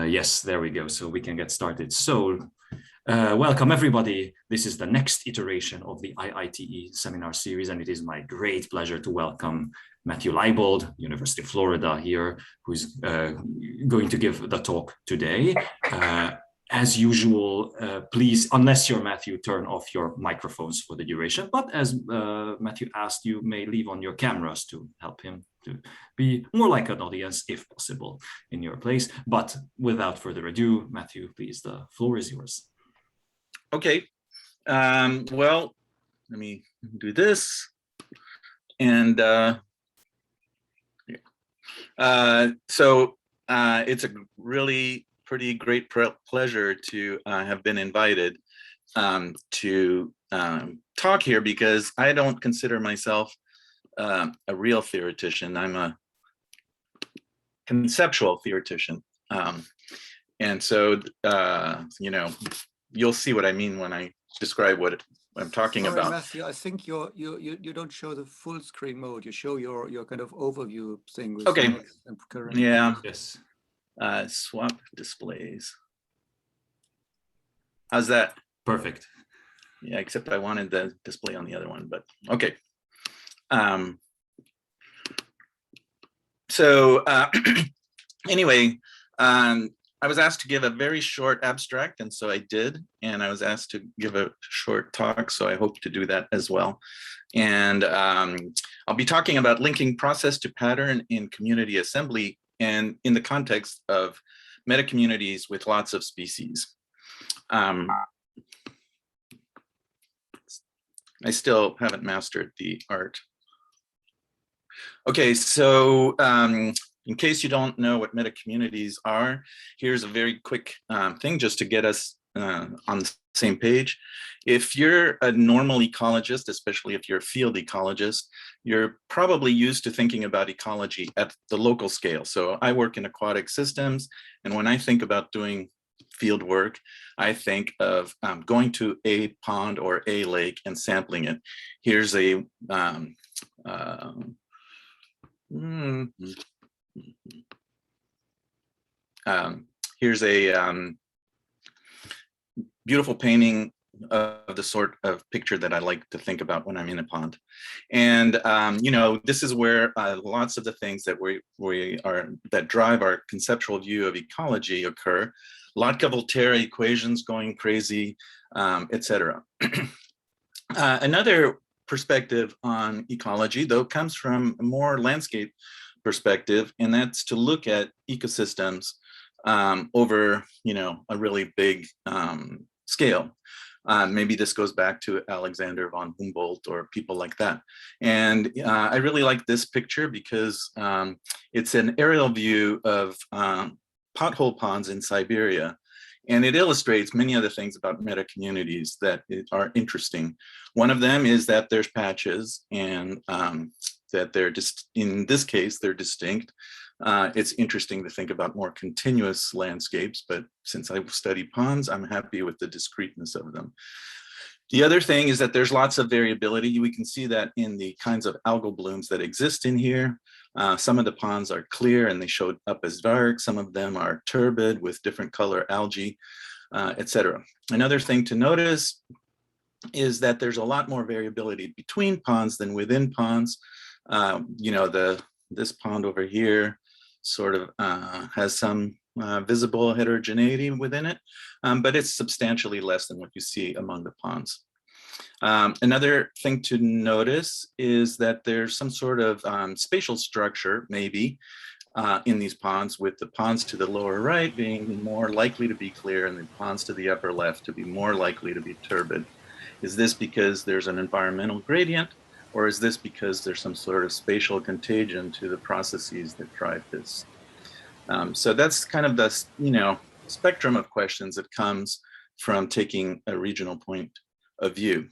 Yes, there we go. So we can get started. So welcome everybody. This is the next iteration of the IITE seminar series, and it is my great pleasure to welcome Mathew Leibold, University of Florida here, who's going to give the talk today. As usual, please, unless you're Mathew, turn off your microphones for the duration. But as Mathew asked, you may leave on your cameras to help him to be more like an audience, if possible, in your place. But without further ado, Mathew, please, the floor is yours. Okay. Well, let me do this. And it's a really pretty great pleasure to have been invited to talk here, because I don't consider myself a real theoretician. I'm a conceptual theoretician. And so, you'll see what I mean when I describe what I'm talking about. Mathew, I think you don't show the full screen mode. You show your kind of overview thing. With okay. Yeah. Yes. Swap displays. How's that? Perfect. Yeah, except I wanted the display on the other one, but okay. Anyway, I was asked to give a very short abstract, and so I did. And I was asked to give a short talk, so I hope to do that as well. And I'll be talking about linking process to pattern in community assembly, and in the context of metacommunities with lots of species. I still haven't mastered the art. Okay, so in case you don't know what metacommunities are, here's a very quick thing just to get us on the same page. If you're a normal ecologist, especially if you're a field ecologist, you're probably used to thinking about ecology at the local scale. So I work in aquatic systems, and when I think about doing field work, I think of going to a pond or a lake and sampling it. Here's a beautiful painting of the sort of picture that I like to think about when I'm in a pond. And this is where lots of the things that that drive our conceptual view of ecology occur. Lotka-Volterra equations going crazy, etc. Another perspective on ecology, though, comes from a more landscape perspective, and that's to look at ecosystems over, a really big scale. Maybe this goes back to Alexander von Humboldt or people like that. And I really like this picture because it's an aerial view of pothole ponds in Siberia. And it illustrates many other things about metacommunities that are interesting. One of them is that there's patches, and that they're just, in this case, they're distinct. It's interesting to think about more continuous landscapes, but since I study ponds, I'm happy with the discreteness of them. The other thing is that there's lots of variability. We can see that in the kinds of algal blooms that exist in here. Some of the ponds are clear and they show up as dark. Some of them are turbid with different color algae, etc. Another thing to notice is that there's a lot more variability between ponds than within ponds. This pond over here sort of has some visible heterogeneity within it, but it's substantially less than what you see among the ponds. Another thing to notice is that there's some sort of spatial structure, maybe, in these ponds, with the ponds to the lower right being more likely to be clear and the ponds to the upper left to be more likely to be turbid. Is this because there's an environmental gradient, or is this because there's some sort of spatial contagion to the processes that drive this? So that's kind of the spectrum of questions that comes from taking a regional point of view.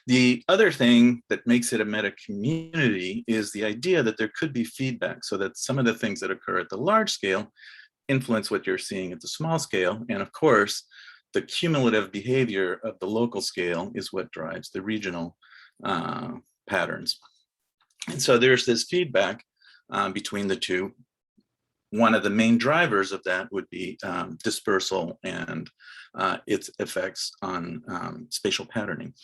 The other thing that makes it a meta-community is the idea that there could be feedback, so that some of the things that occur at the large scale influence what you're seeing at the small scale. And of course, the cumulative behavior of the local scale is what drives the regional patterns. And so there's this feedback between the two. one of the main drivers of that would be dispersal and its effects on spatial patterning.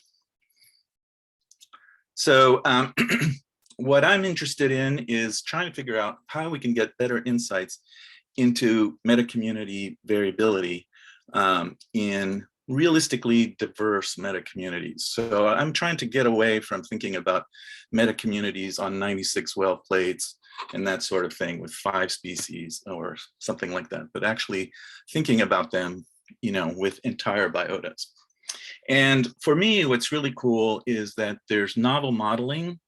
So what I'm interested in is trying to figure out how we can get better insights into metacommunity variability in realistically diverse metacommunities. So I'm trying to get away from thinking about metacommunities on 96 well plates and that sort of thing with 5 species or something like that, but actually thinking about them, you know, with entire biotas. And for me, what's really cool is that there's novel modeling,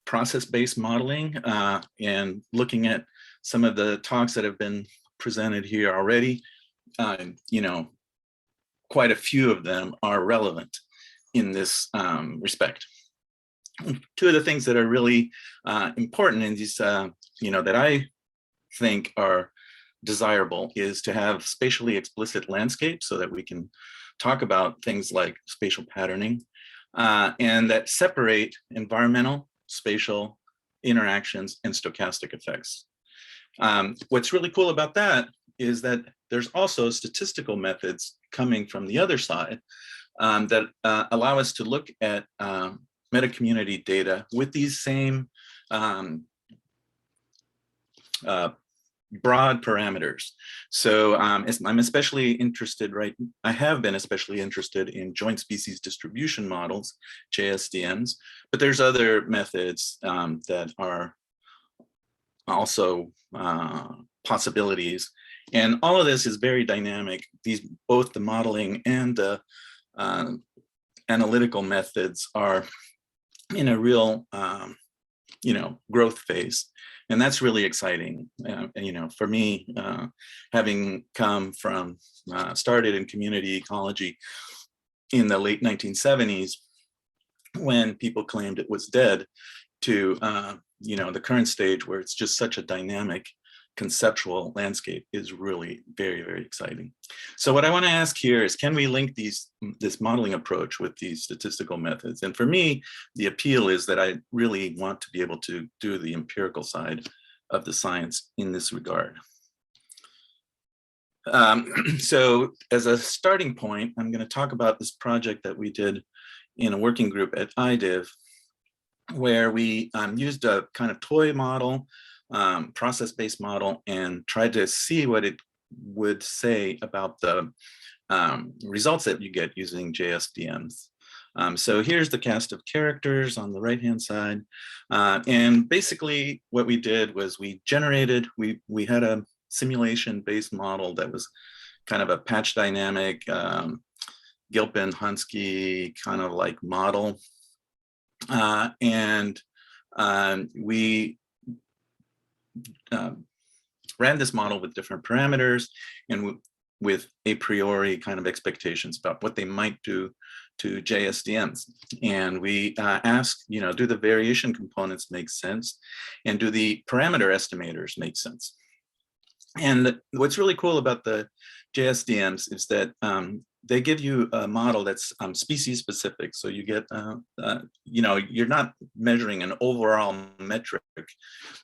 process-based modeling, and looking at some of the talks that have been presented here already, you know, quite a few of them are relevant in this respect. Two of the things that are really important in these, you know, that I think are desirable is to have spatially explicit landscapes so that we can talk about things like spatial patterning and that separate environmental, spatial interactions and stochastic effects. What's really cool about that is that there's also statistical methods coming from the other side that allow us to look at metacommunity data with these same broad parameters. So I'm especially interested, I have been especially interested in joint species distribution models, JSDMs, but there's other methods that are also possibilities. And all of this is very dynamic. Both the modeling and the analytical methods are in a real, you know, growth phase. And that's really exciting. And, you know, for me, having come from, started in community ecology in the late 1970s, when people claimed it was dead, to, you know, the current stage where it's just such a dynamic conceptual landscape is really very, very exciting. So what I want to ask here is, can we link this modeling approach with these statistical methods? And for me, the appeal is that I really want to be able to do the empirical side of the science in this regard. So as a starting point, I'm going to talk about this project that we did in a working group at IDIV, where we used a kind of toy model, process-based model, and tried to see what it would say about the results that you get using JSDMs. So here's the cast of characters on the right-hand side. And basically what we did was we had a simulation-based model that was kind of a patch dynamic, Gilpin-Hunsky kind of like model. And we ran this model with different parameters and with a priori kind of expectations about what they might do to JSDMs. And we asked, you know, do the variation components make sense? And do the parameter estimators make sense? And what's really cool about the JSDMs is that they give you a model that's species specific. So you get, you know, you're not measuring an overall metric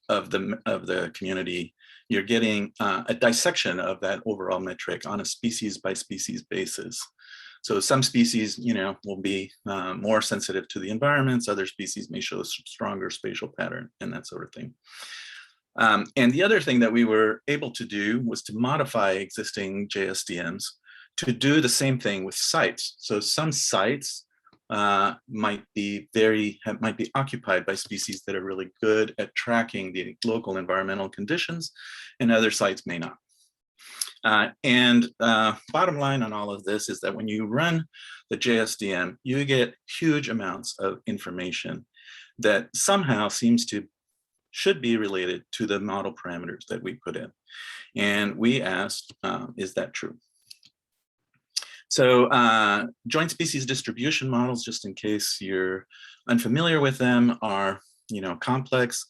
of the community. You're getting a dissection of that overall metric on a species by species basis. So some species, you know, will be more sensitive to the environments. Other species may show a stronger spatial pattern and that sort of thing. And the other thing that we were able to do was to modify existing JSDMs to do the same thing with sites. So some sites might be occupied by species that are really good at tracking the local environmental conditions, and other sites may not. And bottom line on all of this is that when you run the JSDM, you get huge amounts of information that somehow should be related to the model parameters that we put in. And we asked, is that true? So joint species distribution models, just in case you're unfamiliar with them, are, you know, complex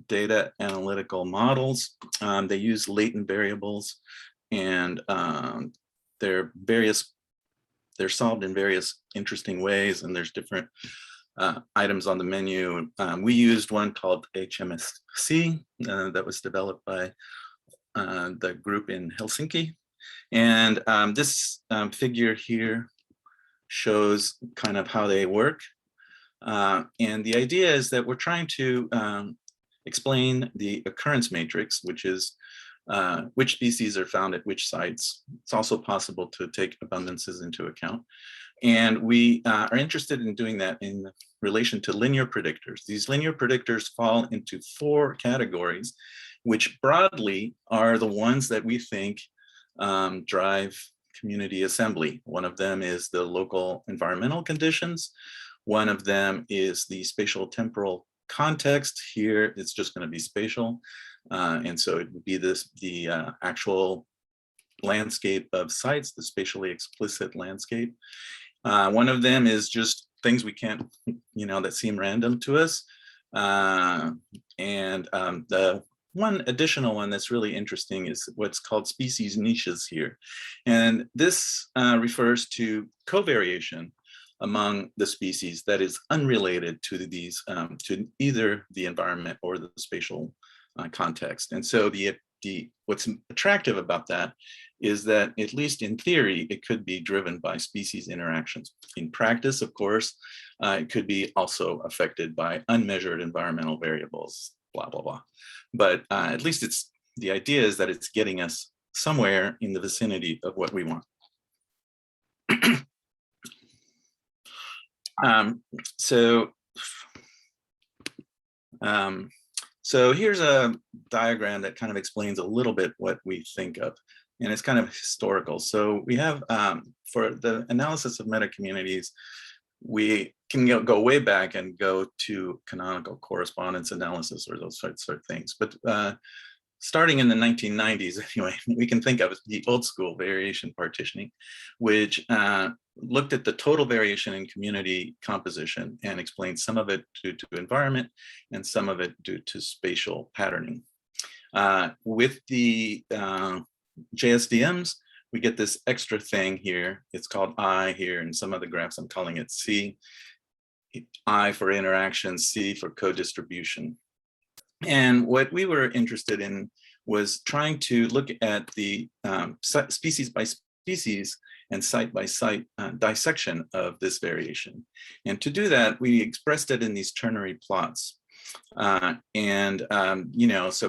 data analytical models. They use latent variables, and they're solved in various interesting ways, and there's different items on the menu. We used one called HMSC that was developed by the group in Helsinki. And this figure here shows kind of how they work. And the idea is that we're trying to explain the occurrence matrix, which is which species are found at which sites. It's also possible to take abundances into account. And we are interested in doing that in relation to linear predictors. These linear predictors fall into 4 categories, which broadly are the ones that we think drive community assembly. One of them is the local environmental conditions. One of them is the spatial temporal context. Here, it's just going to be spatial. And so it would be the actual landscape of sites, the spatially explicit landscape. One of them is just things we can't, that seem random to us. The one additional one that's really interesting is what's called species niches here. And this refers to covariation among the species that is unrelated to these, to either the environment or the spatial context. And so what's attractive about that is that, at least in theory, it could be driven by species interactions. In practice, of course, it could be also affected by unmeasured environmental variables, blah, blah, blah. But at least the idea is that it's getting us somewhere in the vicinity of what we want. So here's a diagram that kind of explains a little bit what we think of, and it's kind of historical. So we have, for the analysis of metacommunities, we can go way back and go to canonical correspondence analysis or those sorts of things. But starting in the 1990s, anyway, we can think of the old school variation partitioning, which looked at the total variation in community composition and explained some of it due to environment and some of it due to spatial patterning. With the JSDMs, we get this extra thing here. It's called I here, and some of the graphs I'm calling it C. I for interaction, C for co-distribution. And what we were interested in was trying to look at the species by species and site by site dissection of this variation. And to do that, we expressed it in these ternary plots. So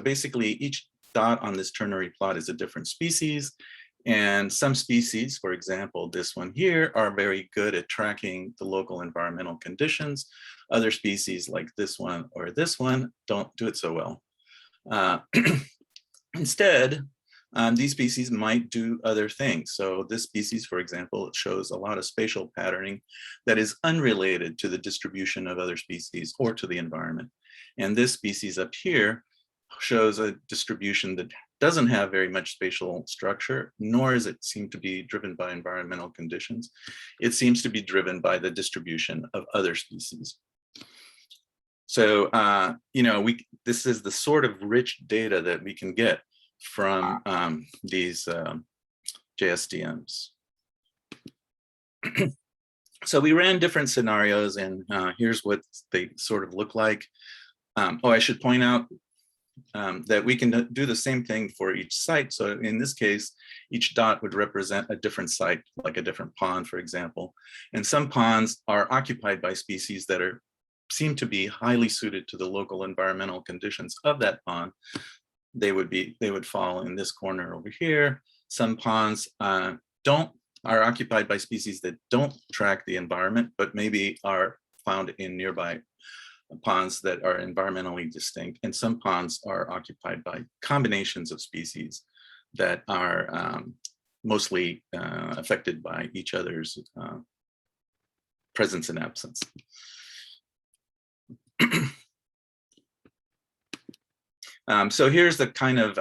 basically each dot on this ternary plot is a different species. And some species, for example, this one here, are very good at tracking the local environmental conditions. Other species like this one or this one don't do it so well. Instead, these species might do other things. So this species, for example, shows a lot of spatial patterning that is unrelated to the distribution of other species or to the environment. And this species up here shows a distribution that doesn't have very much spatial structure, nor is it seem to be driven by environmental conditions. It seems to be driven by the distribution of other species. So, this is the sort of rich data that we can get from these JSDMs. So we ran different scenarios, and here's what they sort of look like. I should point out that we can do the same thing for each site. So in this case, each dot would represent a different site, like a different pond, for example. And some ponds are occupied by species that seem to be highly suited to the local environmental conditions of that pond. They would fall in this corner over here. Some ponds are occupied by species that don't track the environment, but maybe are found in nearby ponds that are environmentally distinct. And some ponds are occupied by combinations of species that are mostly affected by each other's presence and absence. So here's the kind of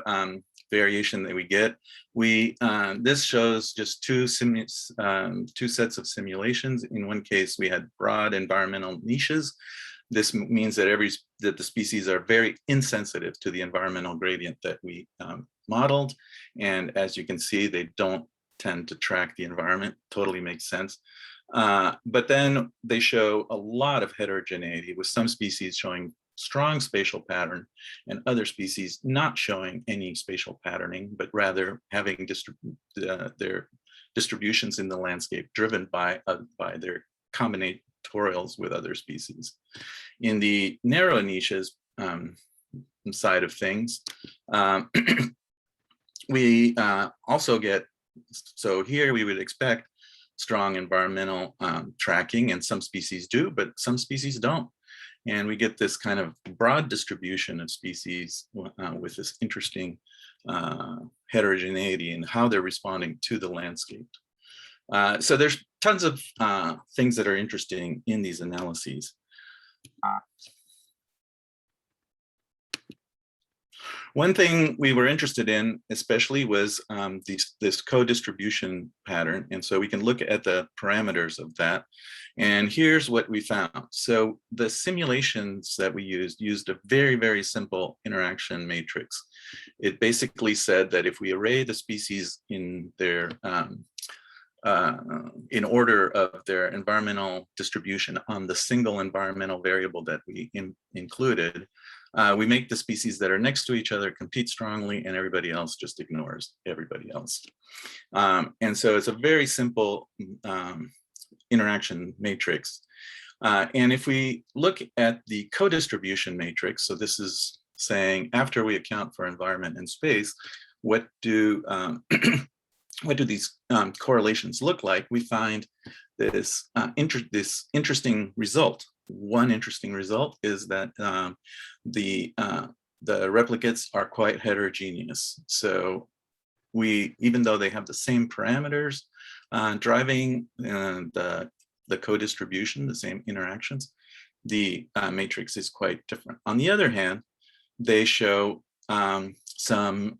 variation that we get. This shows just two sets of simulations. In one case, we had broad environmental niches. This means that the species are very insensitive to the environmental gradient that we modeled. And as you can see, they don't tend to track the environment. Totally makes sense. But then they show a lot of heterogeneity, with some species showing strong spatial pattern and other species not showing any spatial patterning, but rather having their distributions in the landscape driven by their combinatorials with other species. In the narrow niches side of things, we also get, so here we would expect strong environmental tracking, and some species do, but some species don't. And we get this kind of broad distribution of species with this interesting heterogeneity in how they're responding to the landscape. So there's tons of things that are interesting in these analyses. One thing we were interested in especially was this co-distribution pattern. And so we can look at the parameters of that. And here's what we found. So the simulations that we used a very, very simple interaction matrix. It basically said that if we array the species in their in order of their environmental distribution on the single environmental variable that we included, we make the species that are next to each other compete strongly, and everybody else just ignores everybody else. And so it's a very simple interaction matrix. And if we look at the co-distribution matrix, so this is saying after we account for environment and space, what do what do these correlations look like? We find this interesting result. One interesting result is that the replicates are quite heterogeneous. So even though they have the same parameters driving the co-distribution, the same interactions, the matrix is quite different. On the other hand, they show some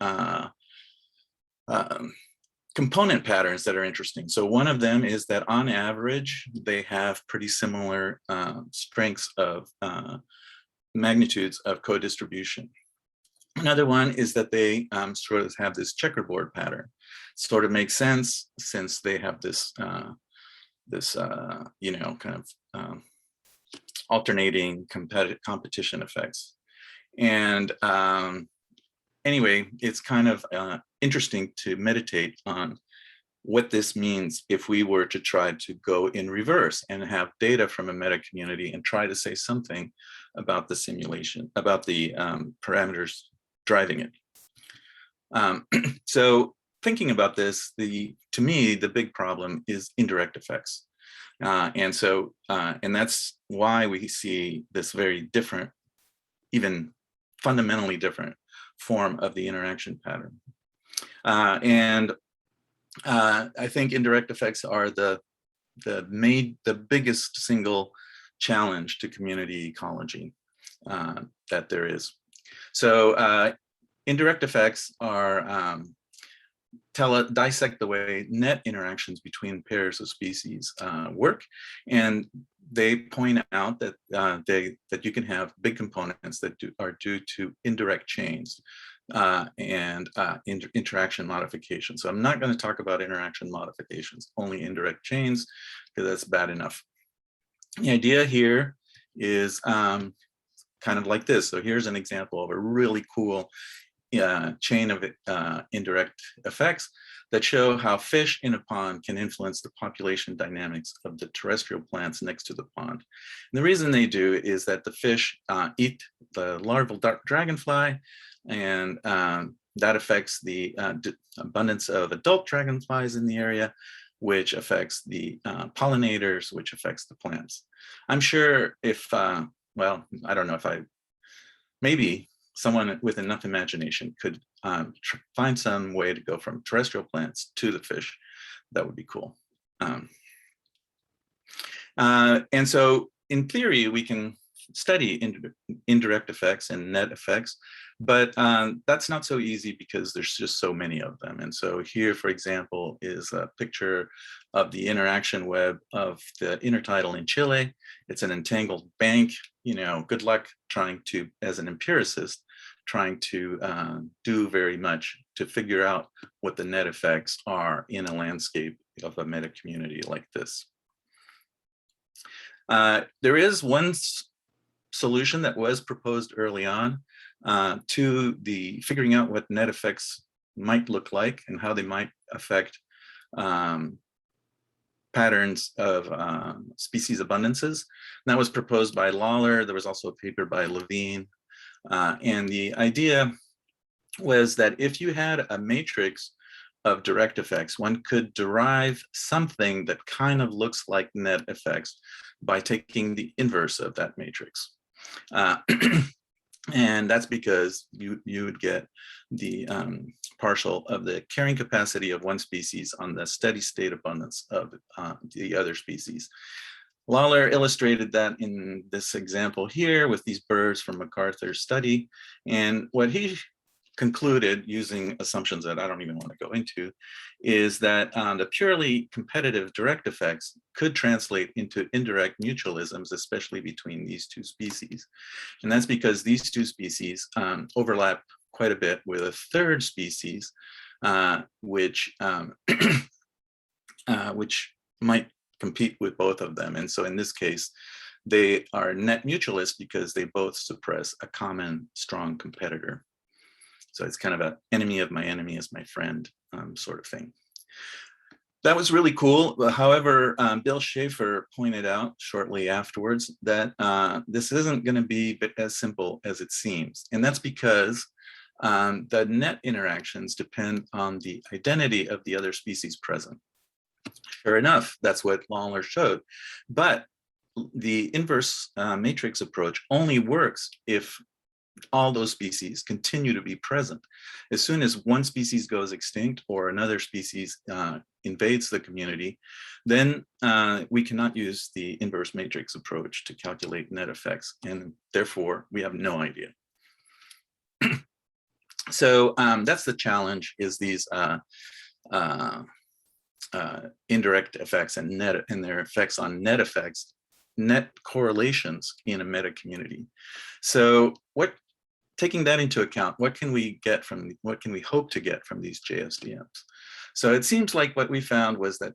component patterns that are interesting. So one of them is that on average, they have pretty similar strengths of magnitudes of co-distribution. Another one is that they sort of have this checkerboard pattern. Sort of makes sense since they have this, you know, kind of alternating competition effects. And anyway, it's kind of interesting to meditate on what this means if we were to try to go in reverse and have data from a meta community and try to say something about the simulation, about the parameters driving it. So thinking about this, to me, the big problem is indirect effects. And that's why we see this very different, even fundamentally different form of the interaction pattern. And I think indirect effects are the biggest single challenge to community ecology that there is. So indirect effects are dissect the way net interactions between pairs of species work, and they point out that that you can have big components that are due to indirect chains and interaction modification. So I'm not going to talk about interaction modifications, only indirect chains, because that's bad enough. The idea here is kind of like this. So here's an example of a really cool chain of indirect effects that show how fish in a pond can influence the population dynamics of the terrestrial plants next to the pond. And the reason they do is that the fish eat the larval dragonfly, and that affects the abundance of adult dragonflies in the area, which affects the pollinators, which affects the plants. I'm sure if, well, I don't know if maybe someone with enough imagination could find some way to go from terrestrial plants to the fish. That would be cool. And so in theory, we can study indirect effects and net effects, but that's not so easy because there's just so many of them. And so here, for example, is a picture of the interaction web of the intertidal in Chile. It's an entangled bank. You know, good luck trying to, as an empiricist, trying to do very much to figure out what the net effects are in a landscape of a meta community like this. There is one solution that was proposed early on to the figuring out what net effects might look like and how they might affect patterns of species abundances. And that was proposed by Lawler. There was also a paper by Levine. And the idea was that if you had a matrix of direct effects, one could derive something that kind of looks like net effects by taking the inverse of that matrix. And that's because you would get the partial of the carrying capacity of one species on the steady state abundance of the other species. Lawler illustrated that in this example here with these birds from MacArthur's study. And what he concluded, using assumptions that I don't even want to go into, is that the purely competitive direct effects could translate into indirect mutualisms, especially between these two species. And that's because these two species overlap quite a bit with a third species, which might compete with both of them. And so in this case, they are net mutualist because they both suppress a common strong competitor. So it's kind of an enemy of my enemy is my friend sort of thing. That was really cool. However, Bill Schaefer pointed out shortly afterwards that this isn't going to be as simple as it seems. And that's because the net interactions depend on the identity of the other species present. Sure enough, that's what Lawler showed. But the inverse matrix approach only works if all those species continue to be present. As soon as one species goes extinct or another species invades the community, then we cannot use the inverse matrix approach to calculate net effects, and therefore we have no idea. So that's the challenge, is these indirect effects and their effects on net effects, net correlations in a meta community. So taking that into account, what can we hope to get from these JSDMs? So it seems like what we found was that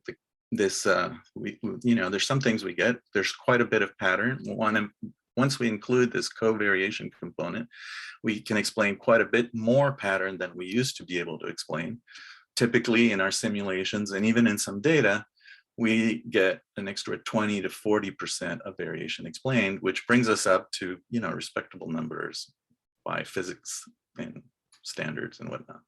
there's some things we get. There's quite a bit of pattern. Once we include this covariation component, we can explain quite a bit more pattern than we used to be able to explain. Typically in our simulations and even in some data, we get an extra 20 to 40% of variation explained, which brings us up to respectable numbers by physics and standards and whatnot.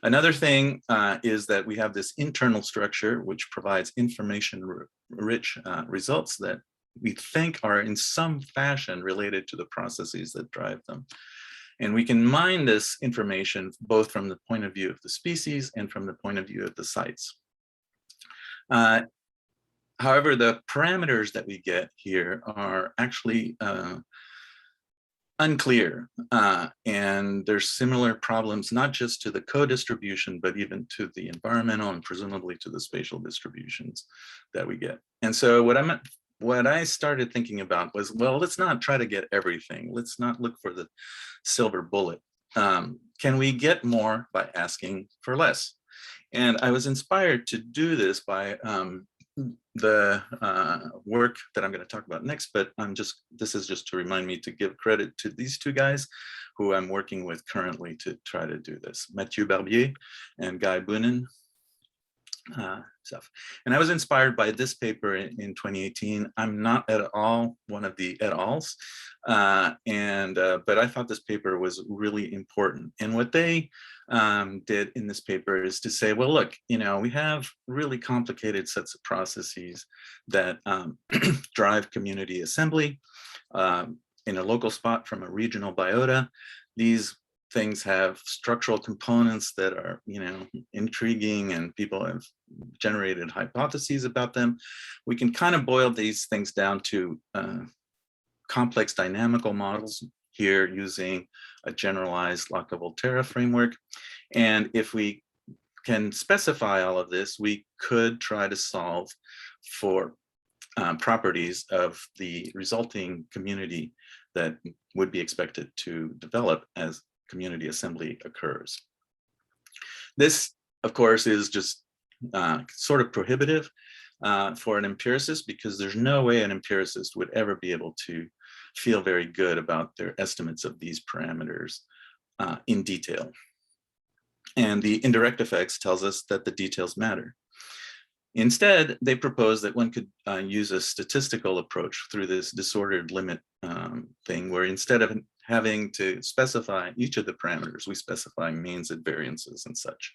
Another thing is that we have this internal structure which provides information-rich results that we think are in some fashion related to the processes that drive them. And we can mine this information both from the point of view of the species and from the point of view of the sites. However, the parameters that we get here are actually unclear, and there's similar problems, not just to the co-distribution, but even to the environmental and presumably to the spatial distributions that we get. And so what I started thinking about was, well, let's not try to get everything. Let's not look for the silver bullet. Can we get more by asking for less? And I was inspired to do this by the work that I'm going to talk about next, but this is just to remind me to give credit to these two guys who I'm working with currently to try to do this, Mathew Leibold and Guy Boonen. Stuff. And I was inspired by this paper in 2018. I'm not at all one of the et als, but I thought this paper was really important. And what they did in this paper is to say, well, look, we have really complicated sets of processes that drive community assembly in a local spot from a regional biota. These things have structural components that are, intriguing, and people have generated hypotheses about them. We can kind of boil these things down to complex dynamical models here using a generalized Locke-Volterra framework. And if we can specify all of this, we could try to solve for properties of the resulting community that would be expected to develop as community assembly occurs. This, of course, is just sort of prohibitive. for an empiricist, because there's no way an empiricist would ever be able to feel very good about their estimates of these parameters in detail. And the indirect effects tells us that the details matter. Instead, they propose that one could use a statistical approach through this disordered limit thing, where instead of having to specify each of the parameters, we specify means and variances and such.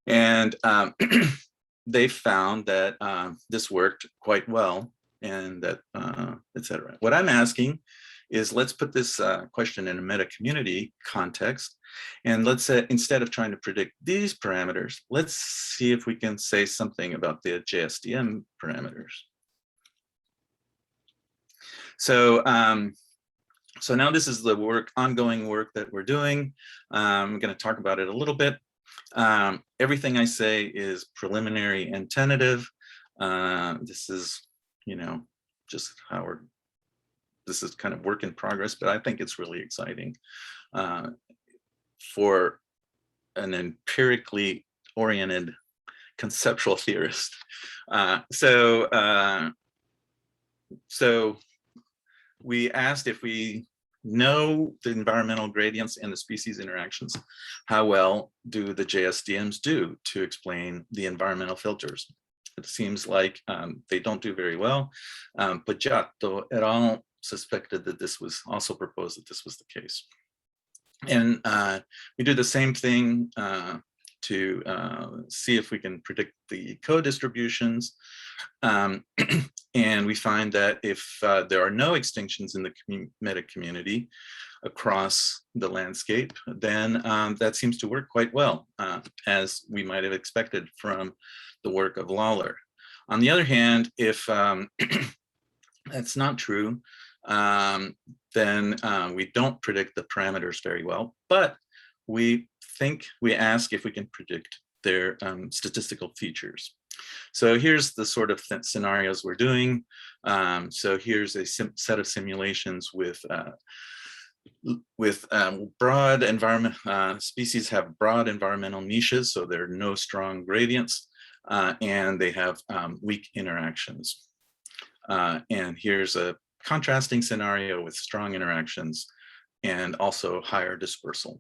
And they found that this worked quite well, and that, et cetera. What I'm asking is, let's put this question in a meta-community context. And let's say, instead of trying to predict these parameters, let's see if we can say something about the JSDM parameters. So, so now this is the ongoing work that we're doing. I'm going to talk about it a little bit. Everything I say is preliminary and tentative. This is, just how this is kind of work in progress, but I think it's really exciting for an empirically oriented conceptual theorist. So we asked, if we know the environmental gradients and the species interactions, how well do the JSDMs do to explain the environmental filters? It seems like they don't do very well. Poggiato et al. Suspected that this was also proposed that this was the case. And we do the same thing to see if we can predict the co-distributions. And we find that if there are no extinctions in the meta-community across the landscape, then that seems to work quite well, as we might have expected from the work of Lawler. On the other hand, if that's not true, then we don't predict the parameters very well, but we ask if we can predict their statistical features. So here's the sort of scenarios we're doing. So here's a set of simulations with broad environment, species have broad environmental niches, so there are no strong gradients, and they have weak interactions. And here's a contrasting scenario with strong interactions and also higher dispersal.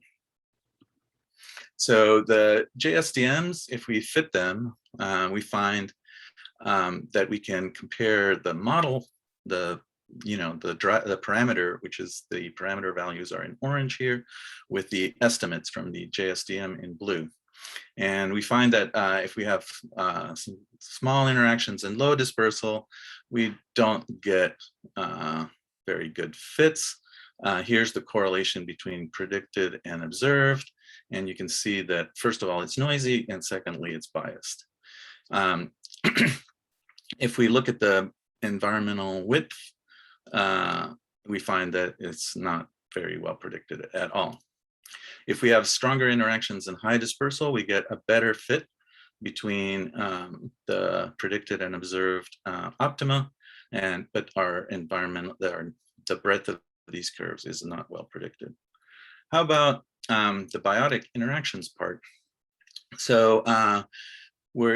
So the JSDMs, if we fit them, we find that we can compare the model, the parameter, which is the parameter values are in orange here, with the estimates from the JSDM in blue. And we find that if we have some small interactions and low dispersal, we don't get very good fits. Here's the correlation between predicted and observed. And you can see that, first of all, it's noisy, and secondly, it's biased. If we look at the environmental width, we find that it's not very well predicted at all. If we have stronger interactions and high dispersal, we get a better fit between the predicted and observed optima, but our environmental, the breadth of these curves is not well predicted. How about the biotic interactions part? So what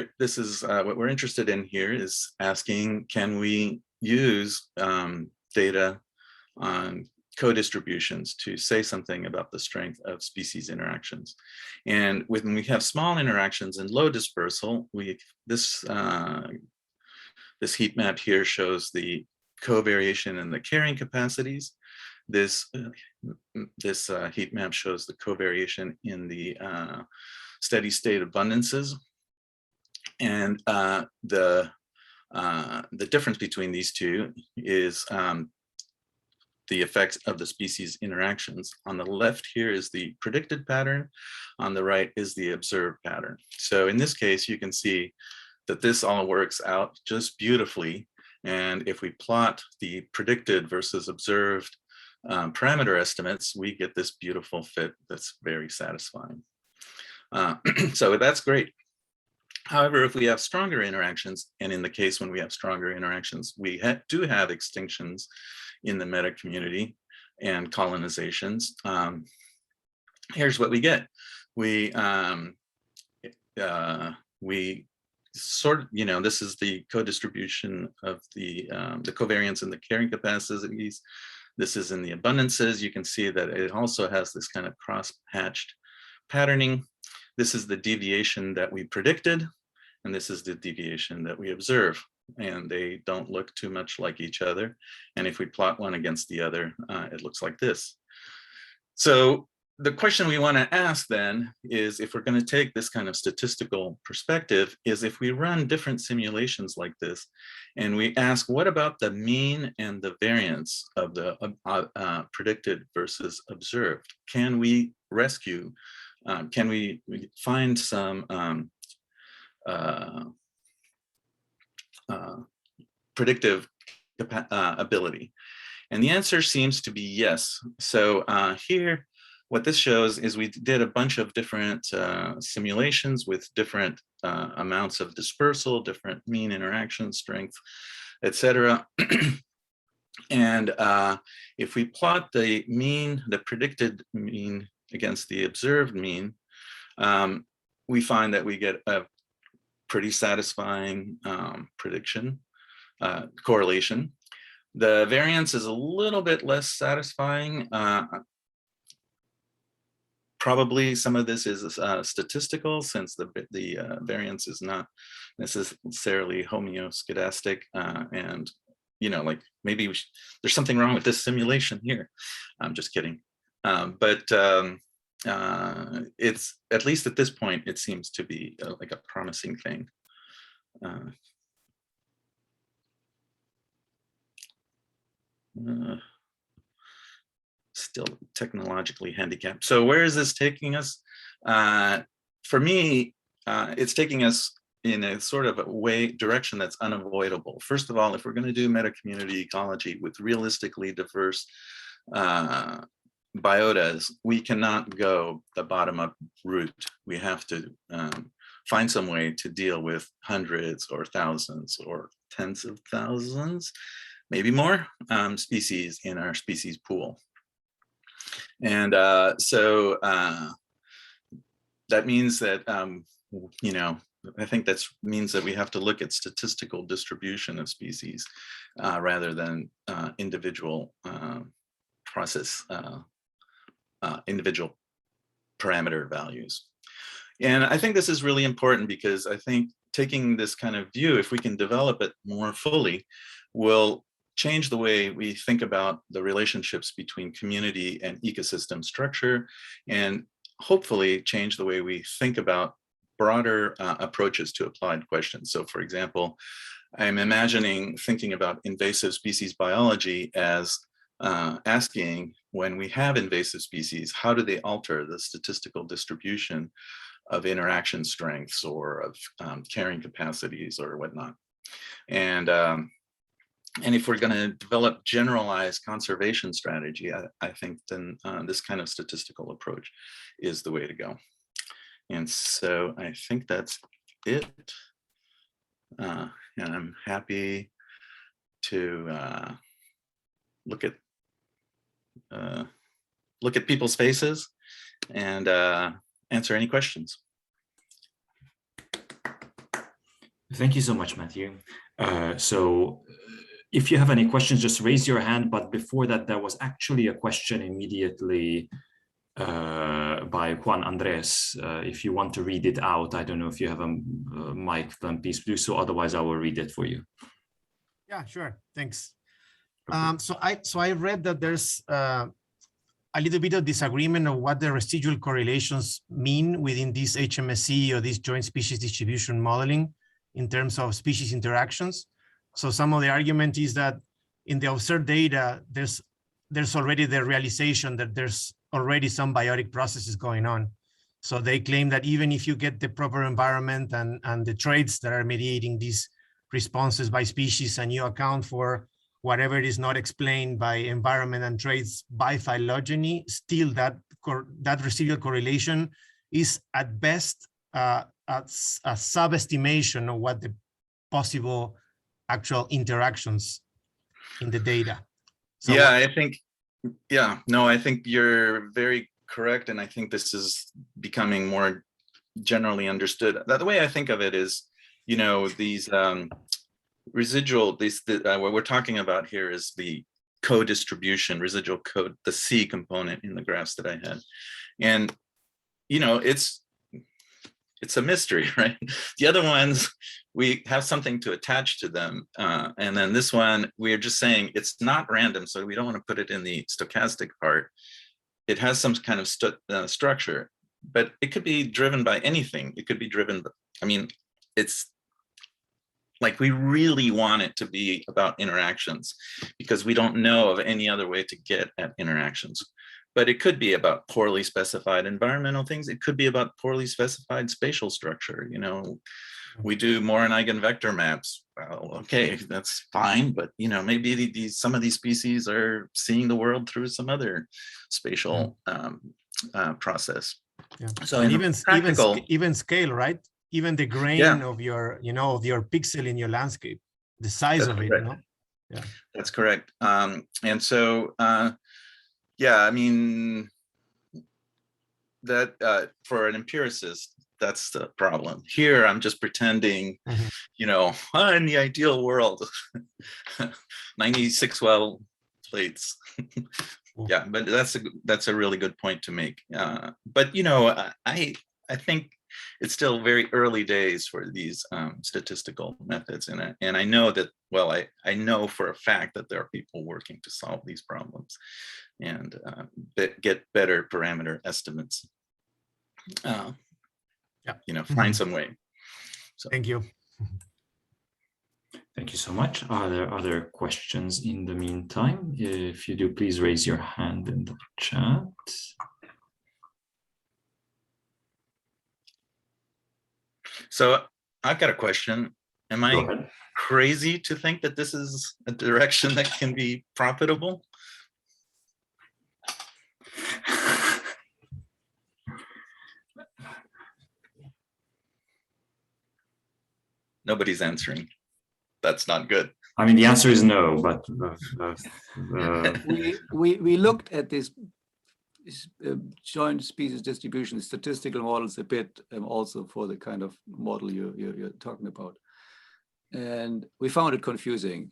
we're interested in here is asking, can we use data on co-distributions to say something about the strength of species interactions? And when we have small interactions and low dispersal, this heat map here shows the covariation and the carrying capacities. This heat map shows the covariation in the steady state abundances. And the difference between these two is the effects of the species interactions. On the left here is the predicted pattern, on the right is the observed pattern. So in this case, you can see that this all works out just beautifully. And if we plot the predicted versus observed parameter estimates, we get this beautiful fit that's very satisfying. So that's great. However, if we have stronger interactions, and in the case when we have stronger interactions, we do have extinctions in the meta community and colonizations. Here's what we get. We sort of, this is the co-distribution of the covariance and the carrying capacities. This is in the abundances. You can see that it also has this kind of cross-hatched patterning. This is the deviation that we predicted, and this is the deviation that we observe. And they don't look too much like each other. And if we plot one against the other, it looks like this. So the question we want to ask then is, if we're going to take this kind of statistical perspective, is if we run different simulations like this, and we ask, what about the mean and the variance of the predicted versus observed? Can we rescue, can we find some predictive ability? And the answer seems to be yes. So here, what this shows is we did a bunch of different simulations with different amounts of dispersal, different mean interaction strength, etc. And if we plot the mean, the predicted mean against the observed mean, we find that we get a pretty satisfying prediction, correlation. The variance is a little bit less satisfying. Probably some of this is statistical, since the variance is not necessarily homeoscedastic, and like maybe there's something wrong with this simulation here. I'm just kidding, but it's, at least at this point, it seems to be like a promising thing. Still technologically handicapped. So where is this taking us? For me, it's taking us in a sort of a direction that's unavoidable. First of all, if we're going to do meta-community ecology with realistically diverse biotas, we cannot go the bottom-up route. We have to find some way to deal with hundreds or thousands or tens of thousands, maybe more, species in our species pool. And so that means that, I think that means that we have to look at statistical distribution of species rather than individual individual parameter values. And I think this is really important, because I think taking this kind of view, if we can develop it more fully, will change the way we think about the relationships between community and ecosystem structure, and hopefully change the way we think about broader approaches to applied questions. So for example, I'm imagining thinking about invasive species biology as asking, when we have invasive species, how do they alter the statistical distribution of interaction strengths or of carrying capacities or whatnot? And if we're going to develop generalized conservation strategy, I think then this kind of statistical approach is the way to go. And so I think that's it. And I'm happy to look at people's faces and answer any questions. Thank you so much, Matthew. So if you have any questions, just raise your hand. But before that, there was actually a question immediately by Juan Andres. If you want to read it out, I don't know if you have a mic, then please do so. Otherwise, I will read it for you. Yeah, sure. Thanks. So I read that there's a little bit of disagreement on what the residual correlations mean within this HMSE or this joint species distribution modeling in terms of species interactions. So some of the argument is that in the observed data, there's already the realization that there's already some biotic processes going on. So they claim that even if you get the proper environment and the traits that are mediating these responses by species, and you account for whatever is not explained by environment and traits by phylogeny, still that residual correlation is at best a sub-estimation of what the possible actual interactions in the data. So yeah, I think you're very correct. And I think this is becoming more generally understood. The way I think of it is, you know, these residual, what we're talking about here is the co-distribution, residual code, the C component in the graphs that I had. And, you know, it's a mystery, right? The other ones, we have something to attach to them. And then this one, we're just saying it's not random, so we don't want to put it in the stochastic part. It has some kind of structure, but it could be driven by anything. It could be driven, I mean, it's like we really want it to be about interactions because we don't know of any other way to get at interactions. But it could be about poorly specified environmental things. It could be about poorly specified spatial structure. You know, we do more in eigenvector maps. Well, okay, that's fine, but you know, maybe some of these species are seeing the world through some other spatial process. Yeah. So and even scale, right? Even the grain of your, you know, of your pixel in your landscape, the size of it, you know? Yeah, that's correct. And so, yeah, I mean, that for an empiricist, that's the problem. Here, I'm just pretending, you know, in the ideal world, 96 well plates. Yeah, but that's a really good point to make. But you know, I think it's still very early days for these statistical methods, and I know that, well, I know for a fact that there are people working to solve these problems and get better parameter estimates. You know, find some way. So thank you. Thank you so much. Are there other questions in the meantime? If you do, please raise your hand in the chat. So I've got a question. Am I crazy to think that this is a direction that can be profitable? Nobody's answering. That's not good. I mean, the answer is no, but we looked at this joint species distribution statistical models a bit, also for the kind of model you're talking about, and we found it confusing.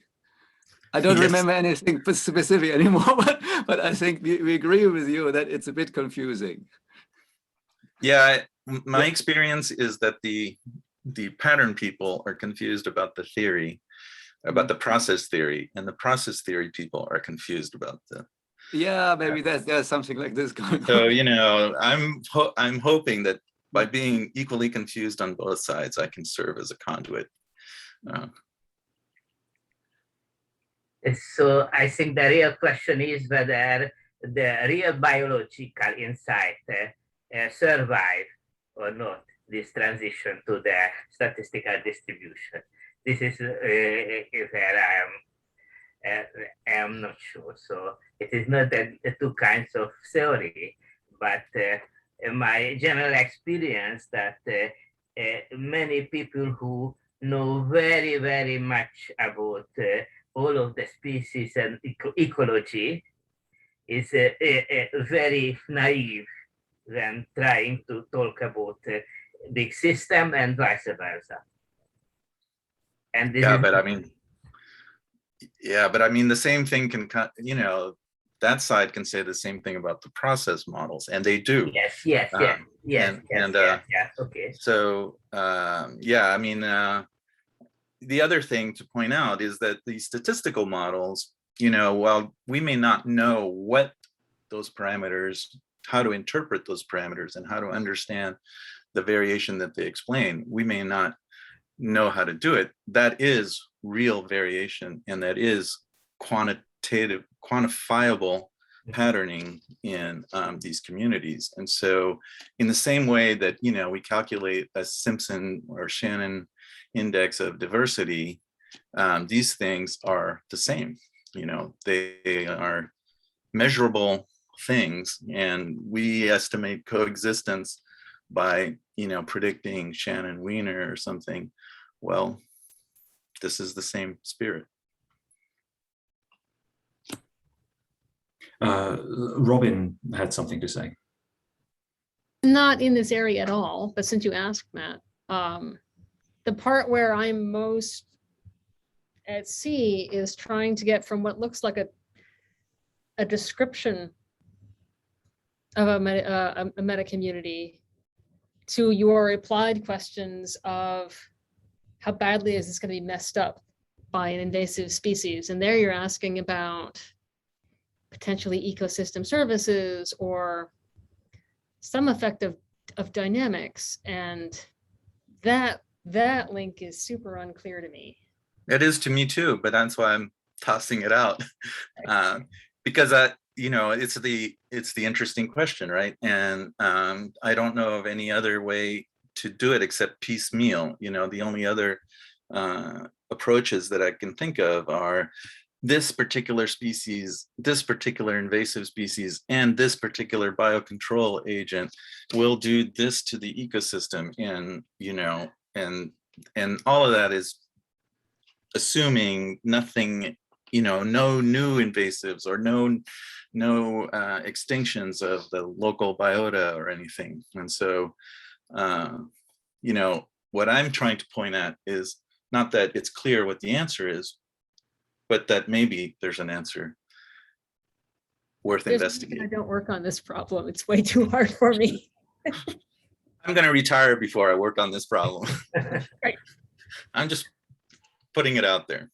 I don't remember anything specific anymore, but I think we agree with you that it's a bit confusing. Yeah, my experience is that the pattern people are confused about the theory, about the process theory, and the process theory people are confused about the. Yeah, maybe there's something like this going on. So, you know, I'm hoping that by being equally confused on both sides, I can serve as a conduit. So I think the real question is whether the real biological insight survive or not this transition to the statistical distribution. This is where I am not sure. So it is not the two kinds of theory, but my general experience that many people who know very, very much about all of the species and ecology is very naive when trying to talk about big system and vice versa. And this but I mean, the same thing can, you know, that side can say the same thing about the process models, and they do. Yes. Okay. So, yeah, I mean, the other thing to point out is that the statistical models, you know, while we may not know what those parameters, how to interpret those parameters and how to understand the variation that they explain, we may not know how to do it. That is real variation, and that is quantifiable patterning in these communities. And so in the same way that, you know, we calculate a Simpson or Shannon index of diversity, these things are the same. You know, they are measurable things, and we estimate coexistence by, you know, predicting Shannon Wiener or something. Well, this is the same spirit. Robin had something to say. Not in this area at all, but since you asked, Matt, the part where I'm most at sea is trying to get from what looks like a description of a meta community to your applied questions of how badly is this going to be messed up by an invasive species. And there you're asking about potentially ecosystem services or some effect of dynamics. And that link is super unclear to me. It is to me too, but that's why I'm tossing it out. Because it's the interesting question, right? And I don't know of any other way to do it except piecemeal. The only other approaches that I can think of are this particular species, this particular invasive species, and this particular biocontrol agent will do this to the ecosystem. And and all of that is assuming nothing, no new invasives or no extinctions of the local biota or anything. And so, what I'm trying to point at is not that it's clear what the answer is, but that maybe there's an answer worth investigating. I don't work on this problem. It's way too hard for me. I'm going to retire before I work on this problem. Right. I'm just putting it out there.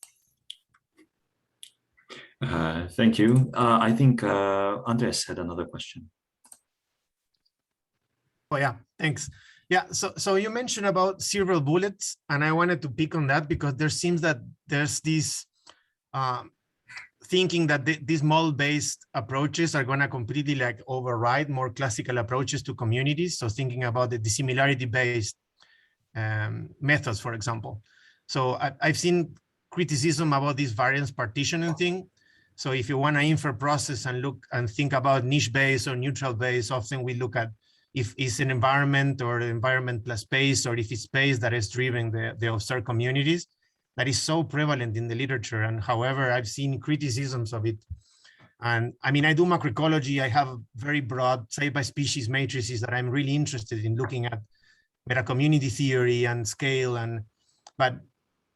Thank you. I think Andres had another question. Oh yeah, thanks. Yeah, so you mentioned about silver bullets, and I wanted to pick on that because there seems that there's this thinking that these model-based approaches are going to completely override more classical approaches to communities. So thinking about the dissimilarity-based methods, for example. So I've seen criticism about this variance partitioning thing. So if you want to infer process and look and think about niche-based or neutral-based, often we look at if it's an environment or environment plus space, or if it's space that is driving the observed communities. That is so prevalent in the literature. And however, I've seen criticisms of it. And I mean, I do macroecology. I have very broad site-by-species matrices that I'm really interested in looking at metacommunity theory and scale. But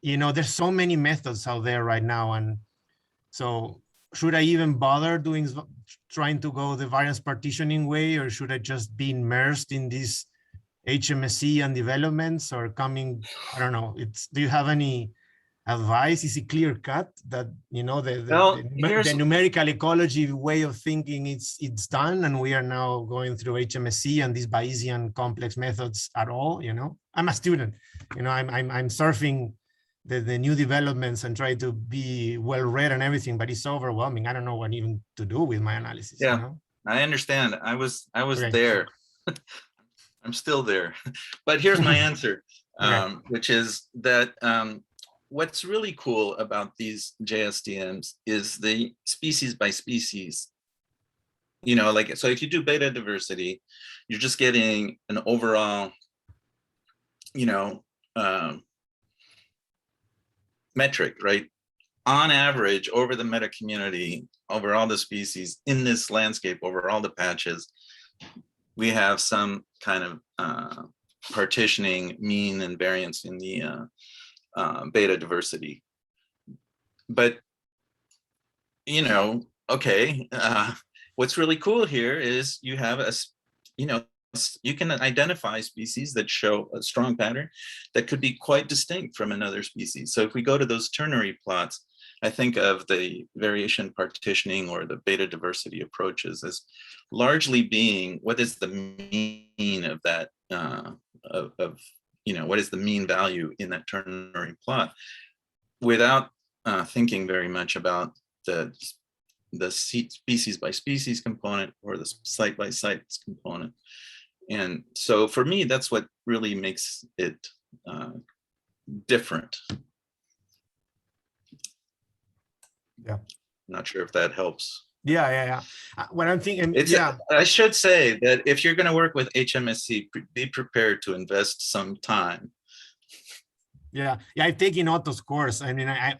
there's so many methods out there right now. And so should I even bother trying to go the variance partitioning way, or should I just be immersed in this HMSE and developments, or I don't know. Do you have any advice? Is it clear cut that the numerical ecology way of thinking it's done, and we are now going through HMSE and these Bayesian complex methods at all? I'm a student. I'm surfing the new developments and try to be well read and everything, but it's so overwhelming. I don't know what even to do with my analysis. Yeah, I understand. I was okay. There. I'm still there, but here's my answer, which is that what's really cool about these JSDMs is the species by species. So if you do beta diversity, you're just getting an overall, metric, right? On average, over the meta community, over all the species in this landscape, over all the patches, we have some kind of partitioning mean and variance in the beta diversity. But, what's really cool here is you have you can identify species that show a strong pattern that could be quite distinct from another species. So if we go to those ternary plots, I think of the variation partitioning or the beta diversity approaches as largely being what is the mean of that, what is the mean value in that ternary plot, without thinking very much about the species by species component or the site by site component. And so for me, that's what really makes it different. Yeah. Not sure if that helps. Yeah. What I'm thinking, I should say that if you're going to work with HMSE, be prepared to invest some time. Yeah, I've taken Otto's course. I mean, I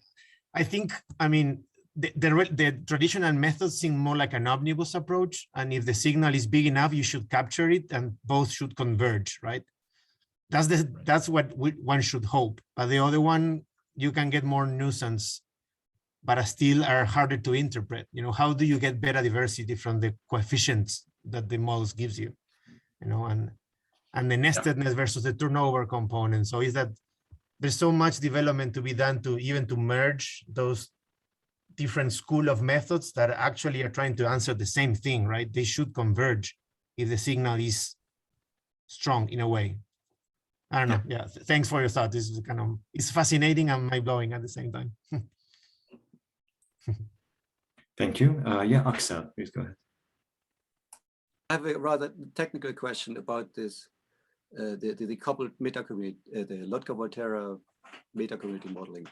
think, the traditional methods seem more like an omnibus approach. And if the signal is big enough, you should capture it and both should converge, right? that's what one should hope. But the other one, you can get more nuisance, but still are harder to interpret. You know, how do you get better diversity from the coefficients that the models gives you? You know, and the nestedness versus the turnover component. So is that there's so much development to be done to even to merge those different school of methods that actually are trying to answer the same thing, right? They should converge if the signal is strong in a way. I don't know. Yeah. Thanks for your thought. This is kind of, it's fascinating and mind-blowing at the same time. Thank you. Yeah, Axel, please go ahead. I have a rather technical question about this, the coupled metacommunity, the Lotka-Volterra metacommunity modeling.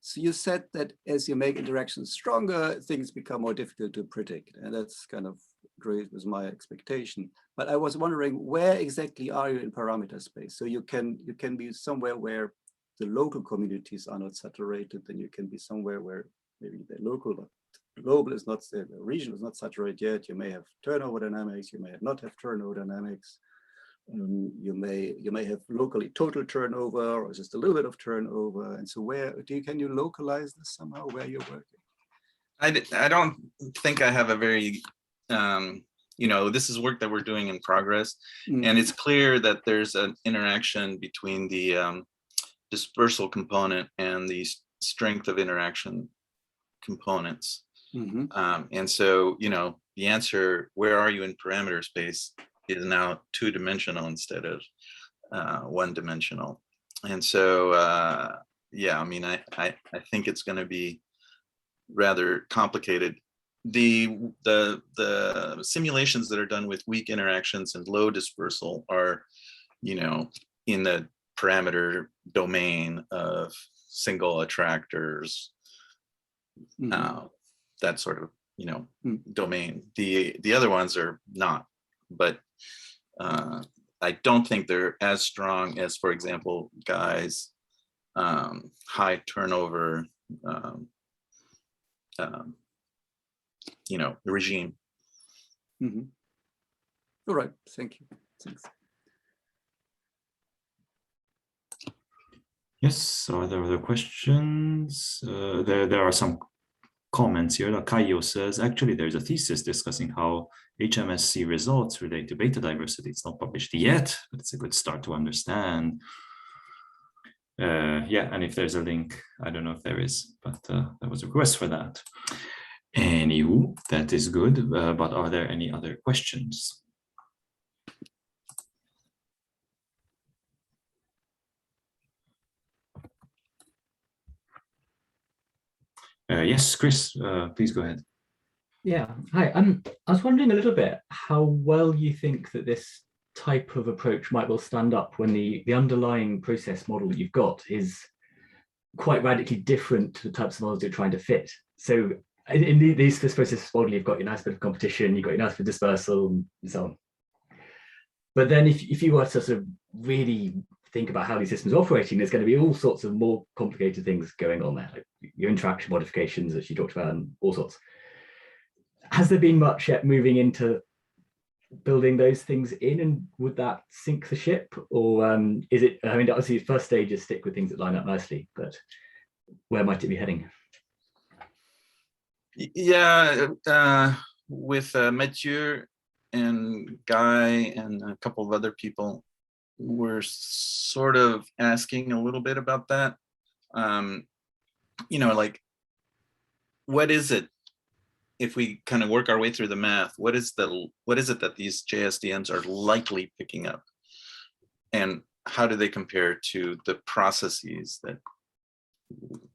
So you said that as you make interactions stronger, things become more difficult to predict, and that's kind of great with my expectation. But I was wondering, where exactly are you in parameter space? So you can be somewhere where the local communities are not saturated, then you can be somewhere where maybe the local, but global is not, the region is not saturated yet. You may have turnover dynamics, you may not have turnover dynamics. You may have locally total turnover or just a little bit of turnover. And so where can you localize this somehow where you're working? I don't think I have a very, you know, this is work that we're doing in progress. And it's clear that there's an interaction between the dispersal component and the strength of interaction components. And so, you know, the answer, where are you in parameter space, is now two-dimensional instead of one-dimensional. And so, yeah, I mean, I think it's going to be rather complicated. The simulations that are done with weak interactions and low dispersal are, you know, in the parameter domain of single attractors, that sort of, you know, domain. The other ones are not, but I don't think they're as strong as, for example, Guy's high turnover, you know, regime. All right, thank you. Thanks. Yes, are there other questions? There are some comments here. Kaio says, actually, there's a thesis discussing how HMSC results relate to beta diversity. It's not published yet, but it's a good start to understand. Yeah, and if there's a link, I don't know if there is, but there was a request for that. Anywho, that is good, but are there any other questions? Yes, Chris, please go ahead. Yeah, hi. I was wondering a little bit how well you think that this type of approach might well stand up when the underlying process model that you've got is quite radically different to the types of models you're trying to fit. So in this process model, you've got your nice bit of competition, you've got your nice bit of dispersal, and so on. But then if you were to sort of really think about how these systems are operating, there's going to be all sorts of more complicated things going on there, like your interaction modifications, as you talked about, and all sorts. Has there been much yet moving into building those things in, and would that sink the ship? Or is it, I mean, obviously the first stage is stick with things that line up nicely, but where might it be heading? Yeah, with Mathew and Guy and a couple of other people, we're sort of asking a little bit about that. You know, like, what is it, if we kind of work our way through the math, what is it that these JSDMs are likely picking up? And how do they compare to the processes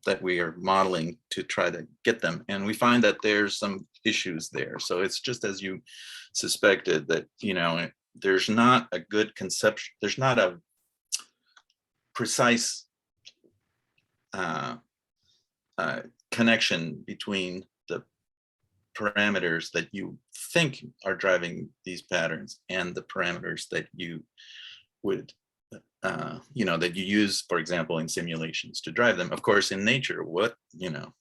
that we are modeling to try to get them? And we find that there's some issues there. So it's just as you suspected, that, you know, there's not a good conception, there's not a precise connection between the parameters that you think are driving these patterns and the parameters that you would, you know, that you use, for example, in simulations to drive them. Of course, in nature, what, you know,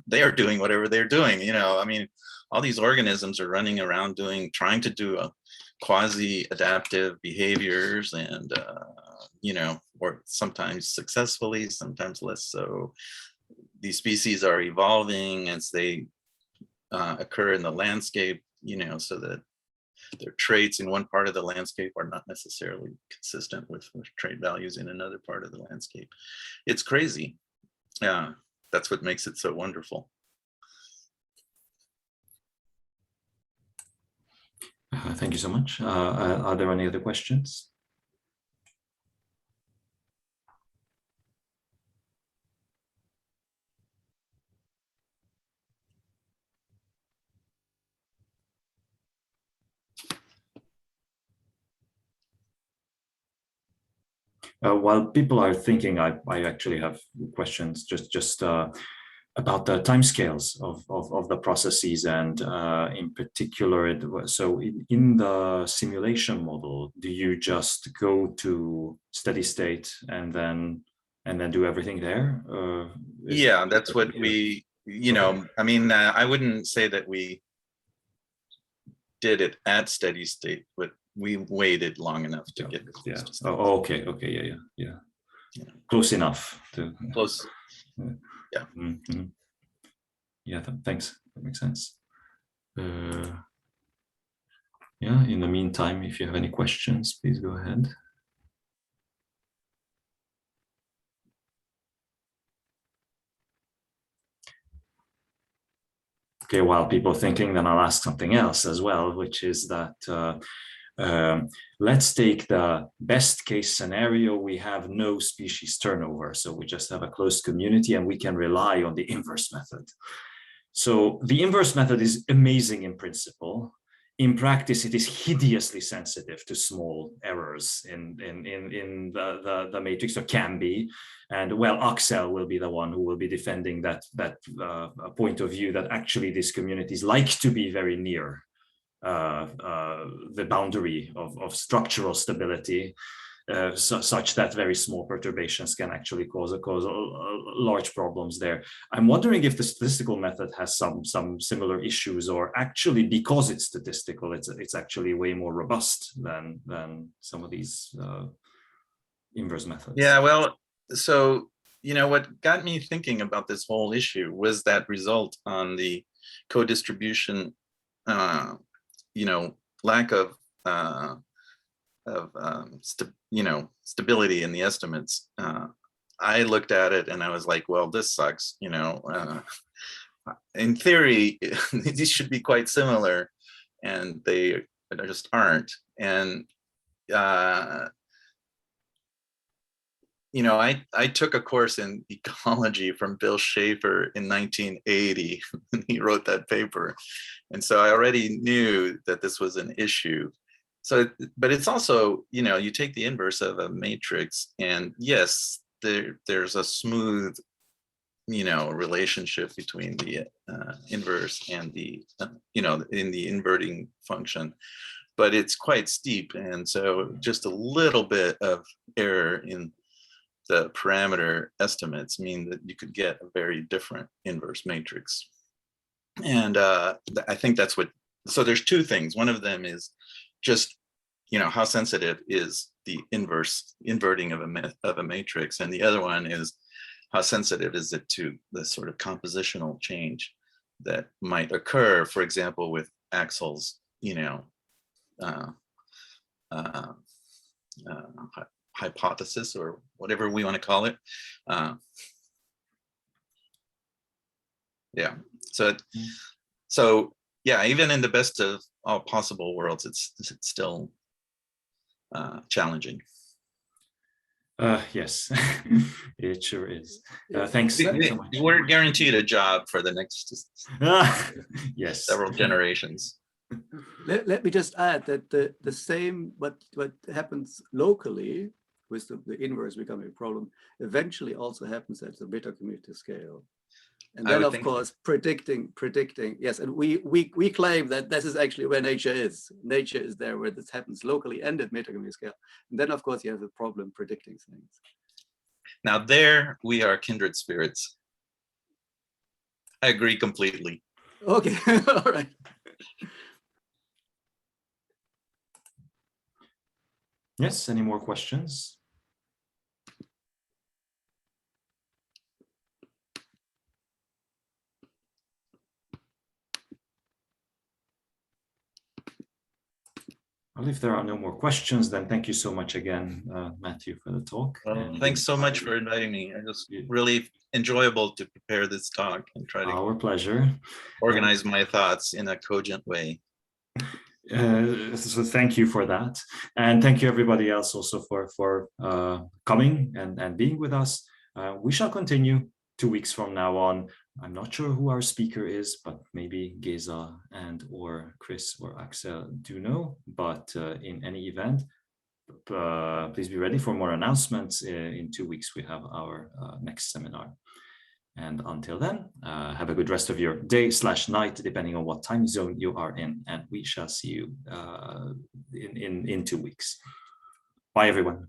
they are doing whatever they're doing, you know, I mean, all these organisms are running around trying to do a quasi-adaptive behaviors, and or sometimes successfully, sometimes less so. These species are evolving as they occur in the landscape, so that their traits in one part of the landscape are not necessarily consistent with trait values in another part of the landscape. It's crazy. That's what makes it so wonderful. Thank you so much. Are there any other questions? While people are thinking, I actually have questions just about the timescales of the processes, and in particular, so in the simulation model, do you just go to steady state and then do everything there? Yeah, that's what we, I mean, I wouldn't say that we did it at steady state, but we waited long enough to get close to steady. Oh, okay, yeah. Close enough to close. Yeah. Mm-hmm. Yeah, thanks. That makes sense. Yeah, in the meantime, if you have any questions, please go ahead. Okay, while people are thinking, then I'll ask something else as well, which is that let's take the best case scenario. We have no species turnover, so we just have a closed community and we can rely on the inverse method. So the inverse method is amazing in principle. In practice, it is hideously sensitive to small errors in the matrix, or can be. And well, Axel will be the one who will be defending that point of view, that actually these communities like to be very near the boundary of structural stability, such that very small perturbations can actually cause large problems there. I'm wondering if the statistical method has some similar issues, or actually, because it's statistical, it's actually way more robust than some of these inverse methods. Yeah, well, so what got me thinking about this whole issue was that result on the co-distribution, lack of stability in the estimates. I looked at it and I was like, well, this sucks. In theory, these should be quite similar, and they just aren't. And I took a course in ecology from Bill Schaefer in 1980, and he wrote that paper. And so I already knew that this was an issue. So, but it's also, you take the inverse of a matrix, and yes, there's a smooth, relationship between the inverse and the, in the inverting function, but it's quite steep. And so just a little bit of error in the parameter estimates mean that you could get a very different inverse matrix. And I think that's what, so there's two things. One of them is just, how sensitive is the inverting of a matrix, and the other one is how sensitive is it to the sort of compositional change that might occur, for example, with Axel's, hypothesis, or whatever we want to call it. Yeah. So yeah, even in the best of all possible worlds, it's still challenging. Yes, it sure is. Thanks so much. We're guaranteed a job for the next yes, several generations. Let me just add that the same what happens locally with the inverse becoming a problem eventually also happens at the metacommunity scale. And then, of course, predicting, yes, and we claim that this is actually where nature is. Nature is there where this happens locally and at metacommunity scale. And then, of course, you have a problem predicting things. Now there we are kindred spirits. I agree completely. Okay, all right. Yes, any more questions? Well, if there are no more questions, then thank you so much again, Matthew, for the talk. Well, thanks so much for inviting me. It was really enjoyable to prepare this talk and try to our pleasure. organize my thoughts in a cogent way. So thank you for that. And thank you everybody else also for coming and being with us. We shall continue 2 weeks from now on. I'm not sure who our speaker is, but maybe Geza and or Chris or Axel do know. But in any event, please be ready for more announcements. In 2 weeks, we have our next seminar. And until then, have a good rest of your day/night, depending on what time zone you are in. And we shall see you in 2 weeks. Bye, everyone.